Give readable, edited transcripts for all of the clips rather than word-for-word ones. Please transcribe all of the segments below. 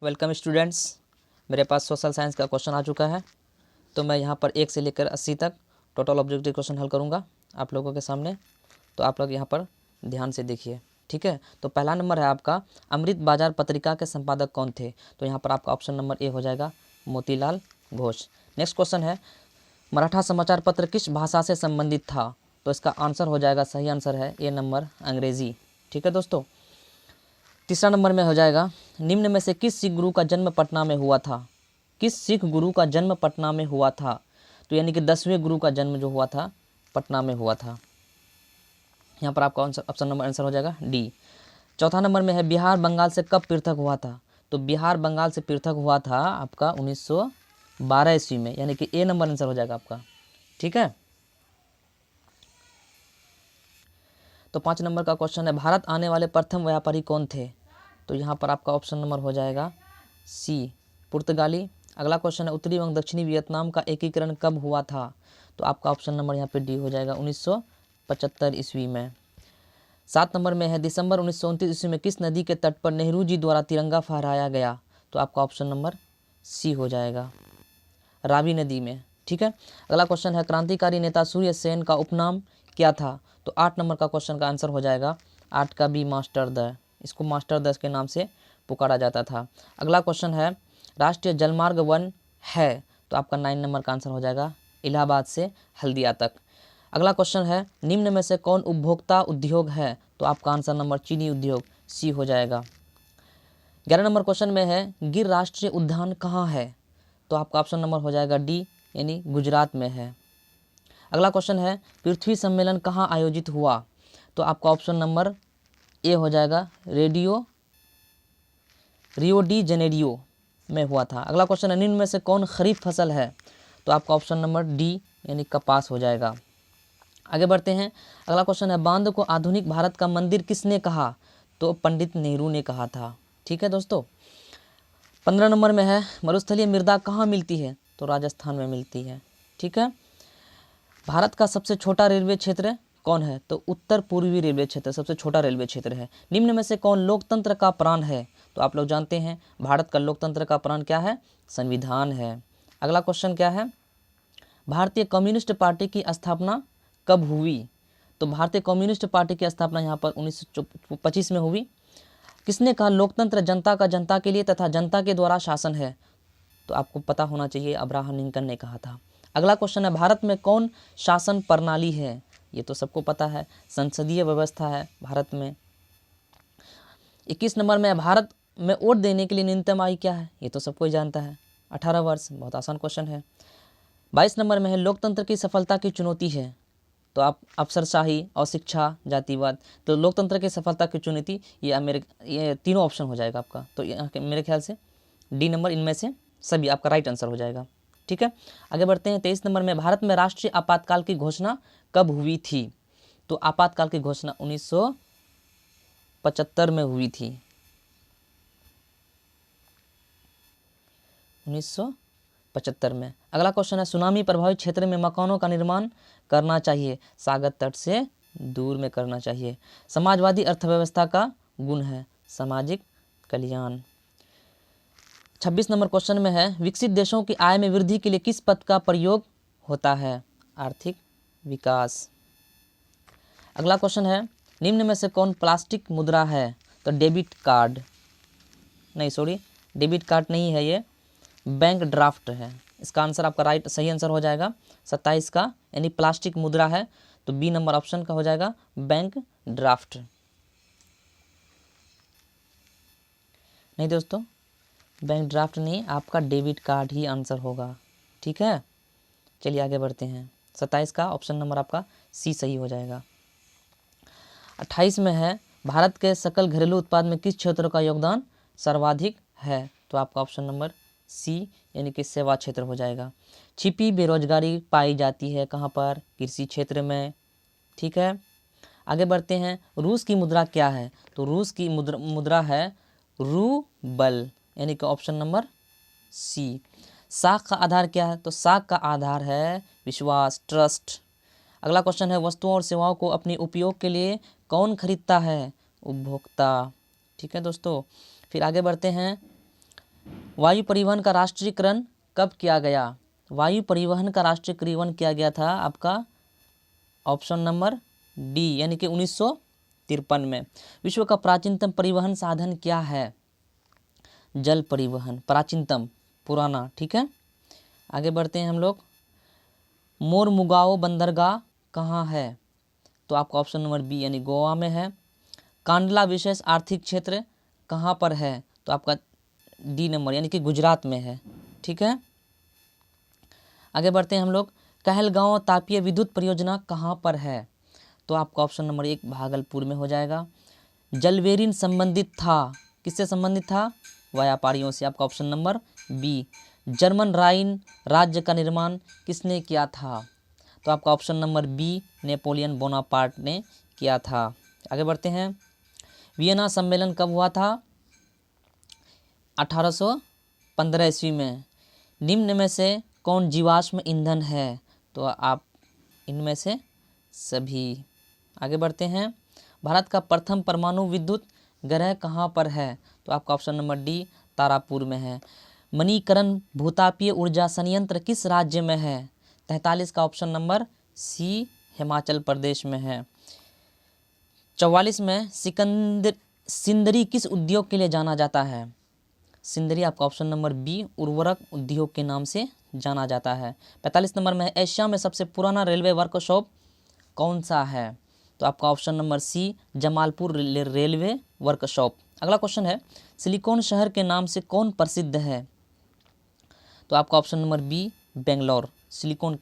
Welcome students, मेरे पास social science का question आ चुका है। तो मैं यहाँ पर 1 से लेकर 80 तक टोटल ऑब्जेक्टिव क्वेश्चन हल करूँगा आप लोगों के सामने। तो आप लोग यहाँ पर ध्यान से देखिए, ठीक है। तो पहला नंबर है आपका, अमृत बाजार पत्रिका के संपादक कौन थे? तो यहाँ पर आपका ऑप्शन नंबर ए हो जाएगा, मोतीलाल घोष। नेक्स्ट क्वेश्चन है, मराठा समाचार पत्र किस भाषा से संबंधित था? तो इसका आंसर हो जाएगा, सही आंसर है ए नंबर, अंग्रेजी। ठीक है दोस्तों। तीसरा नंबर में हो जाएगा, निम्न में से किस सिख गुरु का जन्म पटना में हुआ था? किस सिख गुरु का जन्म पटना में हुआ था? तो यानी कि 10वें गुरु का जन्म जो हुआ था पटना में हुआ था। यहाँ पर आपका ऑप्शन नंबर आंसर हो जाएगा डी। चौथा नंबर में है, बिहार बंगाल से कब पृथक हुआ था? तो बिहार बंगाल से पृथक हुआ था आपका 1912 ईस्वी में, यानी कि ए नंबर आंसर हो जाएगा आपका। ठीक है। तो 5 नंबर का क्वेश्चन है, भारत आने वाले प्रथम व्यापारी कौन थे? तो यहाँ पर आपका ऑप्शन नंबर हो जाएगा सी, पुर्तगाली। अगला क्वेश्चन है, उत्तरी एवं दक्षिणी वियतनाम का एकीकरण कब हुआ था? तो आपका ऑप्शन नंबर यहाँ पे डी हो जाएगा, 1975 ईस्वी में। 7 नंबर में है, दिसंबर 1929 ईस्वी में किस नदी के तट पर नेहरू जी द्वारा तिरंगा फहराया गया? तो आपका ऑप्शन नंबर सी हो जाएगा, रावी नदी में। ठीक है। अगला क्वेश्चन है, क्रांतिकारी नेता सूर्य सेन का उपनाम क्या था? तो 8 नंबर का क्वेश्चन का आंसर हो जाएगा 8 का बी, मास्टर द। इसको मास्टर द के नाम से पुकारा जाता था। अगला क्वेश्चन है, राष्ट्रीय जलमार्ग वन है? तो आपका 9 नंबर का आंसर हो जाएगा, इलाहाबाद से हल्दिया तक। अगला क्वेश्चन है, निम्न में से कौन उपभोक्ता उद्योग है? तो आपका आंसर नंबर चीनी उद्योग, सी हो जाएगा। 11 नंबर क्वेश्चन में है, गिर राष्ट्रीय उद्यान कहाँ है? तो आपका ऑप्शन नंबर हो जाएगा डी, यानी गुजरात में है। अगला क्वेश्चन है, पृथ्वी सम्मेलन कहाँ आयोजित हुआ? तो आपका ऑप्शन नंबर ए हो जाएगा, रियो डी जेनेरियो में हुआ था। अगला क्वेश्चन है, निम्न में से कौन खरीफ फसल है? तो आपका ऑप्शन नंबर डी, यानी कपास हो जाएगा। आगे बढ़ते हैं। अगला क्वेश्चन है, बांध को आधुनिक भारत का मंदिर किसने कहा? तो पंडित नेहरू ने कहा था। ठीक है दोस्तों। 15 नंबर में है, मरुस्थलीय मृदा कहाँ मिलती है? तो राजस्थान में मिलती है। ठीक है। भारत का सबसे छोटा रेलवे क्षेत्र कौन है? तो उत्तर पूर्वी रेलवे क्षेत्र सबसे छोटा रेलवे क्षेत्र है। निम्न में से कौन लोकतंत्र का प्राण है? तो आप लोग जानते हैं भारत का लोकतंत्र का प्राण क्या है? संविधान है। अगला क्वेश्चन क्या है, भारतीय कम्युनिस्ट पार्टी की स्थापना कब हुई? तो भारतीय कम्युनिस्ट पार्टी की स्थापना यहाँ पर 1925 में हुई। किसने कहा लोकतंत्र जनता का जनता के लिए तथा जनता के द्वारा शासन है? तो आपको पता होना चाहिए, अब्राहम लिंकन ने कहा था। अगला क्वेश्चन है, भारत में कौन शासन प्रणाली है? ये तो सबको पता है, संसदीय व्यवस्था है भारत में। 21 नंबर में, भारत में वोट देने के लिए न्यूनतम आयु क्या है? ये तो सबको जानता है, 18 वर्ष। बहुत आसान क्वेश्चन है। 22 नंबर में है, लोकतंत्र की सफलता की चुनौती है? तो आप अफसरशाही और शिक्षा जातिवाद। तो लोकतंत्र की सफलता की चुनौती, ये तीनों ऑप्शन हो जाएगा आपका। तो मेरे ख्याल से डी नंबर इनमें से सभी आपका राइट आंसर हो जाएगा। ठीक है। आगे बढ़ते हैं। 23 नंबर में, भारत में राष्ट्रीय आपातकाल की घोषणा कब हुई थी? तो आपातकाल की घोषणा 1975 में हुई थी, 1975 में। अगला क्वेश्चन है, सुनामी प्रभावित क्षेत्र में मकानों का निर्माण करना चाहिए, सागर तट से दूर में करना चाहिए। समाजवादी अर्थव्यवस्था का गुण है सामाजिक कल्याण। 26 नंबर क्वेश्चन में है, विकसित देशों की आय में वृद्धि के लिए किस पद का प्रयोग होता है? आर्थिक विकास। अगला क्वेश्चन है, निम्न में से कौन प्लास्टिक मुद्रा है? तो डेबिट कार्ड डेबिट कार्ड नहीं है, ये बैंक ड्राफ्ट है। इसका आंसर आपका राइट सही आंसर हो जाएगा 27 का, यानी प्लास्टिक मुद्रा है। तो बी नंबर ऑप्शन का हो जाएगा बैंक ड्राफ्ट। नहीं दोस्तों, बैंक ड्राफ्ट नहीं, आपका डेबिट कार्ड ही आंसर होगा। ठीक है। चलिए आगे बढ़ते हैं। 27 का ऑप्शन नंबर आपका सी सही हो जाएगा। 28 में है, भारत के सकल घरेलू उत्पाद में किस क्षेत्र का योगदान सर्वाधिक है? तो आपका ऑप्शन नंबर सी, यानी कि सेवा क्षेत्र हो जाएगा। छिपी बेरोजगारी पाई जाती है कहाँ पर? कृषि क्षेत्र में। ठीक है। आगे बढ़ते हैं। रूस की मुद्रा क्या है? तो रूस की मुद्रा है रूबल, यानी कि ऑप्शन नंबर सी। साख का आधार क्या है? तो साख का आधार है विश्वास, ट्रस्ट। अगला क्वेश्चन है, वस्तुओं और सेवाओं को अपने उपयोग के लिए कौन खरीदता है? उपभोक्ता। ठीक है दोस्तों। फिर आगे बढ़ते हैं। वायु परिवहन का राष्ट्रीयकरण कब किया गया? वायु परिवहन का राष्ट्रीयकरण किया गया था आपका ऑप्शन नंबर डी यानी कि 1953 में। विश्व का प्राचीनतम परिवहन साधन क्या है? जल परिवहन, प्राचीनतम, पुराना। ठीक है, आगे बढ़ते हैं हम लोग। मोरमुगाओ बंदरगाह कहाँ है? तो आपका ऑप्शन नंबर बी यानी गोवा में है। कांडला विशेष आर्थिक क्षेत्र कहाँ पर है? तो आपका डी नंबर यानी कि गुजरात में है। ठीक है, आगे बढ़ते हैं हम लोग। कहलगांव तापीय विद्युत परियोजना कहाँ पर है? तो आपका ऑप्शन नंबर 1 भागलपुर में हो जाएगा। जलवेरिन संबंधित था, किससे संबंधित था? व्यापारियों से। आपका option number B. German Rhine राज्य का निर्माण किसने किया था? तो आपका option number B Napoleon Bonaparte ने किया था। आगे बढ़ते हैं। वियना सम्मेलन कब हुआ था? 1815 ईस्वी में। निम्न में से कौन जीवाश्म ईंधन है? तो आप इनमें से सभी। आगे बढ़ते हैं। भारत का प्रथम परमाणु विद्युत ग्रह कहाँ पर है? तो आपका ऑप्शन नंबर डी तारापुर में है। मणिकरण भूतापीय ऊर्जा संयंत्र किस राज्य में है? 43 का ऑप्शन नंबर सी हिमाचल प्रदेश में है। 44 में सिंदरी किस उद्योग के लिए जाना जाता है? सिंदरी आपका ऑप्शन नंबर बी उर्वरक उद्योग के नाम से जाना जाता है। 45 नंबर में एशिया में सबसे पुराना रेलवे वर्कशॉप कौन सा है? तो आपका option number C Jamalpur railway workshop. अगला क्वेश्चन है, सिलिकॉन शहर के नाम से कौन प्रसिद्ध है? तो आपका option number B Bangalore silicon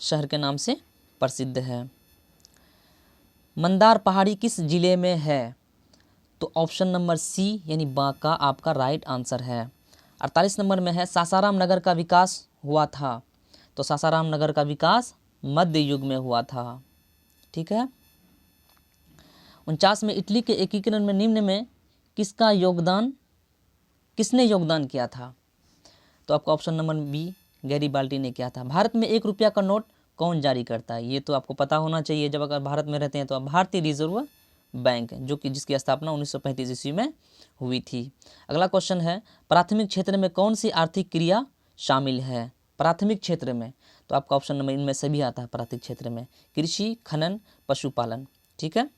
शहर के नाम से प्रसिद्ध है। मंदार पहाड़ी किस जिले में है? तो ऑप्शन नंबर सी यानी बांका आपका राइट आंसर है। 48 नंबर में है सासाराम नगर का विकास हुआ था? तो सासाराम नगर का विकास मध्य युग में हुआ था। ठीक है, 49 में इटली के एकीकरण में निम्न में किसने योगदान किया था? तो आपका ऑप्शन नंबर बी गैरीबाल्डी ने किया था। भारत में 1 रुपया का नोट कौन जारी करता है? ये तो आपको पता होना चाहिए, जब अगर भारत में रहते हैं तो। भारतीय रिजर्व बैंक, जो कि जिसकी स्थापना 1935 ईस्वी में हुई थी। अगला क्वेश्चन है, प्राथमिक क्षेत्र में कौन सी आर्थिक क्रिया शामिल है? प्राथमिक क्षेत्र में, तो आपका ऑप्शन नंबर इनमें से भी आता है। प्राथमिक क्षेत्र में कृषि, खनन, पशुपालन। ठीक है,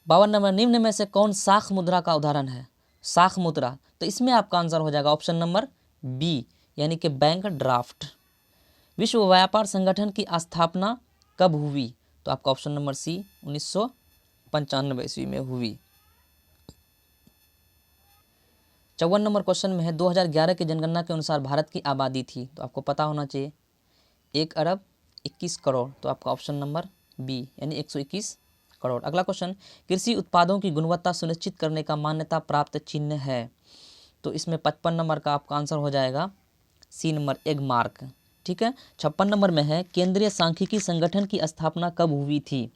52 नंबर, निम्न में से कौन साख मुद्रा का उदाहरण है? साख मुद्रा, तो इसमें आपका आंसर हो जाएगा ऑप्शन नंबर बी यानी कि बैंक ड्राफ्ट। विश्व व्यापार संगठन की स्थापना कब हुई? तो आपका ऑप्शन नंबर सी 1995 ईस्वी में हुई। 54 नंबर क्वेश्चन में है 2011 की जनगणना के अनुसार भारत की आबादी थी, तो आपको पता होना चाहिए 1 अरब 21 करोड़। तो आपका ऑप्शन नंबर बी यानी 121 करोड़। अगला क्वेश्चन, कृषि उत्पादों की गुणवत्ता सुनिश्चित करने का मान्यता प्राप्त चिन्ह है? तो इसमें 55 नंबर का आपका आंसर हो जाएगा सी नंबर एग मार्क। ठीक है, 56 नंबर में है केंद्रीय सांख्यिकी संगठन की स्थापना कब हुई थी?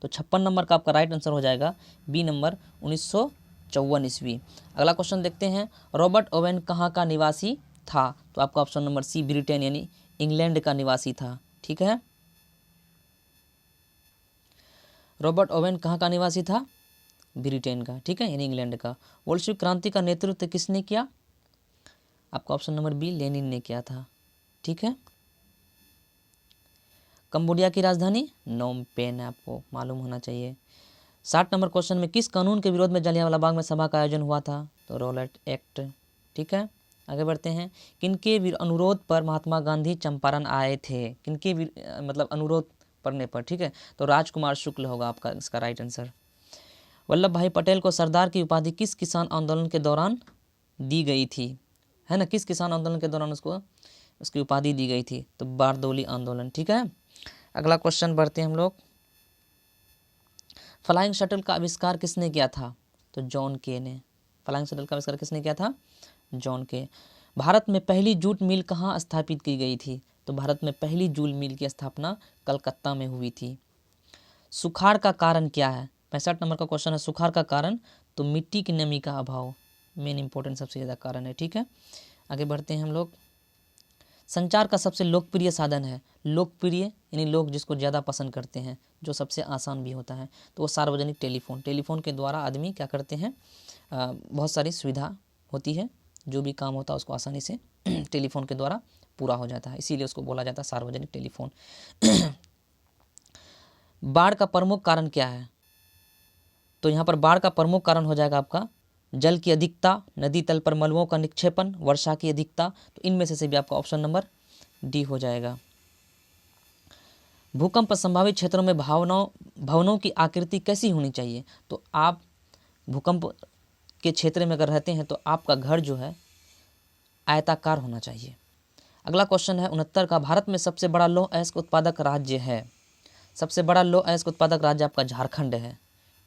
तो 56 नंबर का आपका राइट आंसर हो जाएगा बी नंबर 1954 ईस्वी। अगला क्वेश्चन देखते हैं, रॉबर्ट ओवेन कहाँ का निवासी था? तो आपका ऑप्शन नंबर सी ब्रिटेन यानी इंग्लैंड का निवासी था। ठीक है, रॉबर्ट ओवेन कहाँ का निवासी था? ब्रिटेन का। ठीक है, यानी इंग्लैंड का। बोल्शेविक क्रांति का नेतृत्व किसने किया? आपका ऑप्शन नंबर बी लेनिन ने किया था। ठीक है, कंबोडिया की राजधानी नोम पेन है, आपको मालूम होना चाहिए। 60 नंबर क्वेश्चन में किस कानून के विरोध में जलियांवाला बाग में सभा का आयोजन हुआ था? तो रॉलेट एक्ट। ठीक है, आगे बढ़ते हैं, किनके अनुरोध पर महात्मा गांधी चंपारण आए थे? किनके मतलब अनुरोध पढ़ने पर? ठीक है, तो राजकुमार शुक्ल होगा आपका इसका राइट आंसर। वल्लभ भाई पटेल को सरदार की उपाधि किस किसान आंदोलन के दौरान दी गई थी? है ना, किस किसान आंदोलन के दौरान उसको उसकी उपाधि दी गई थी? तो बारदौली आंदोलन। ठीक है, अगला क्वेश्चन बढ़ते हैं हम लोग, फ्लाइंग शटल का आविष्कार किसने किया था? तो जॉन के ने। फ्लाइंग शटल का आविष्कार किसने किया था? जॉन के। भारत में पहली जूट मिल कहाँ स्थापित की गई थी? तो भारत में पहली जूट मिल की स्थापना कलकत्ता में हुई थी। सुखाड़ का कारण क्या है? 65 नंबर का क्वेश्चन है, सुखाड़ का कारण? तो मिट्टी की नमी का अभाव मेन इंपॉर्टेंट सबसे ज़्यादा कारण है। ठीक है, आगे बढ़ते हैं हम लोग, संचार का सबसे लोकप्रिय साधन है? लोकप्रिय यानी लोग जिसको ज़्यादा पसंद करते हैं, जो सबसे आसान भी होता है, तो वो सार्वजनिक टेलीफोन। टेलीफोन के द्वारा आदमी क्या करते हैं, बहुत सारी सुविधा होती है जो भी काम होता है उसको आसानी से टेलीफोन के द्वारा पूरा हो जाता है, इसीलिए उसको बोला जाता है सार्वजनिक टेलीफोन। बाढ़ का प्रमुख कारण क्या है? तो यहाँ पर बाढ़ का प्रमुख कारण हो जाएगा आपका जल की अधिकता, नदी तल पर मलबों का निक्षेपण, वर्षा की अधिकता। तो इनमें से भी आपका ऑप्शन नंबर डी हो जाएगा। भूकंप संभावित क्षेत्रों में भवनों की आकृति कैसी होनी चाहिए? तो आप भूकंप के क्षेत्र में अगर रहते हैं तो आपका घर जो है आयताकार होना चाहिए। अगला क्वेश्चन है 69 का, भारत में सबसे बड़ा लौह अयस्क उत्पादक राज्य है। सबसे बड़ा लौह अयस्क उत्पादक राज्य आपका झारखंड है।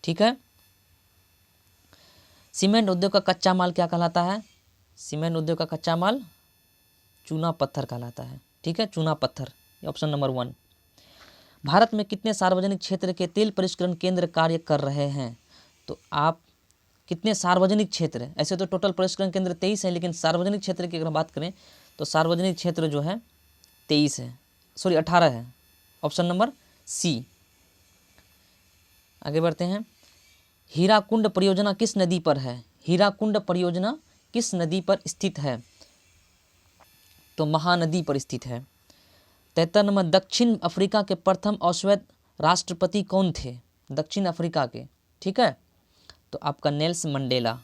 ठीक है। सीमेंट उद्योग का कच्चा माल क्या कहलाता है? सीमेंट उद्योग का कच्चा माल चूना पत्थर कहलाता है। ठीक है, चूना पत्थर, ऑप्शन नंबर 1। भारत में कितने सार्वजनिक क्षेत्र के तेल परिष्करण केंद्र कार्य कर रहे हैं? तो आप कितने सार्वजनिक क्षेत्र, ऐसे तो टोटल परिष्करण केंद्र 23 है, लेकिन सार्वजनिक क्षेत्र की अगर बात करें तो सार्वजनिक क्षेत्र जो है 23 है, सॉरी 18 है, ऑप्शन नंबर सी। आगे बढ़ते हैं। हीराकुंड परियोजना किस नदी पर है? हीराकुंड परियोजना किस नदी पर स्थित है? तो महानदी पर स्थित है। 73 नंबर, दक्षिण अफ्रीका के प्रथम अश्वेत राष्ट्रपति कौन थे? दक्षिण अफ्रीका के। ठीक है, तो आपका नेल्सन मंडेला।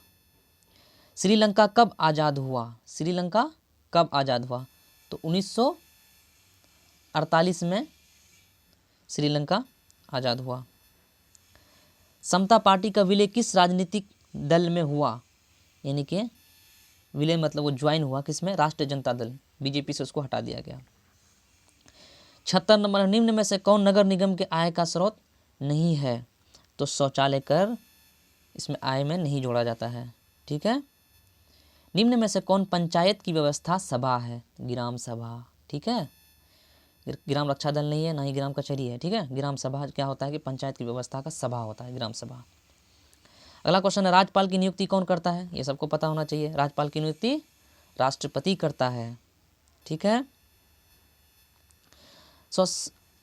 श्रीलंका कब आज़ाद हुआ? श्रीलंका कब आज़ाद हुआ? तो 1948 में श्रीलंका आज़ाद हुआ। समता पार्टी का विलय किस राजनीतिक दल में हुआ? यानी कि विलय मतलब वो ज्वाइन हुआ किसमें? राष्ट्रीय जनता दल, बीजेपी से उसको हटा दिया गया। 76 नंबर, निम्न में से कौन नगर निगम के आय का स्रोत नहीं है? तो शौचालय कर इसमें आय में नहीं जोड़ा जाता है। ठीक है। निम्न में से कौन पंचायत की व्यवस्था सभा है? ग्राम सभा। ठीक है, ग्राम रक्षा दल नहीं है, ना ही ग्राम कचहरी है। ठीक है, ग्राम सभा क्या होता है कि पंचायत की व्यवस्था का सभा होता है, ग्राम सभा। अगला क्वेश्चन है, राज्यपाल की नियुक्ति कौन करता है? ये सबको पता होना चाहिए। राज्यपाल की नियुक्ति राष्ट्रपति करता है। ठीक है।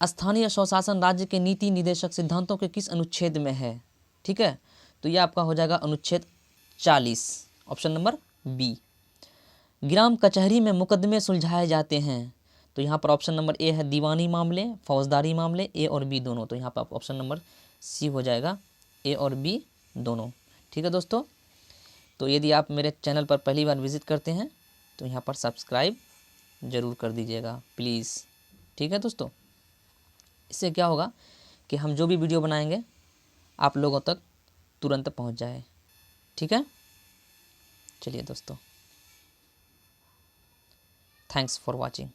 स्थानीय स्वशासन राज्य के नीति निदेशक सिद्धांतों के किस अनुच्छेद में है? ठीक है, तो ये आपका हो जाएगा अनुच्छेद 40, ऑप्शन नंबर बी। ग्राम कचहरी में मुकदमे सुलझाए जाते हैं। तो यहाँ पर ऑप्शन नंबर ए है दीवानी मामले, फौजदारी मामले, ए और बी दोनों। तो यहाँ पर ऑप्शन नंबर सी हो जाएगा, ए और बी दोनों। ठीक है दोस्तों, तो यदि आप मेरे चैनल पर पहली बार विजिट करते हैं तो यहाँ पर सब्सक्राइब ज़रूर कर दीजिएगा प्लीज़। ठीक है दोस्तों, इससे क्या होगा कि हम जो भी वीडियो बनाएंगे आप लोगों तक तुरंत पहुँच जाए। ठीक है, चलिए दोस्तों, थैंक्स फॉर वॉचिंग।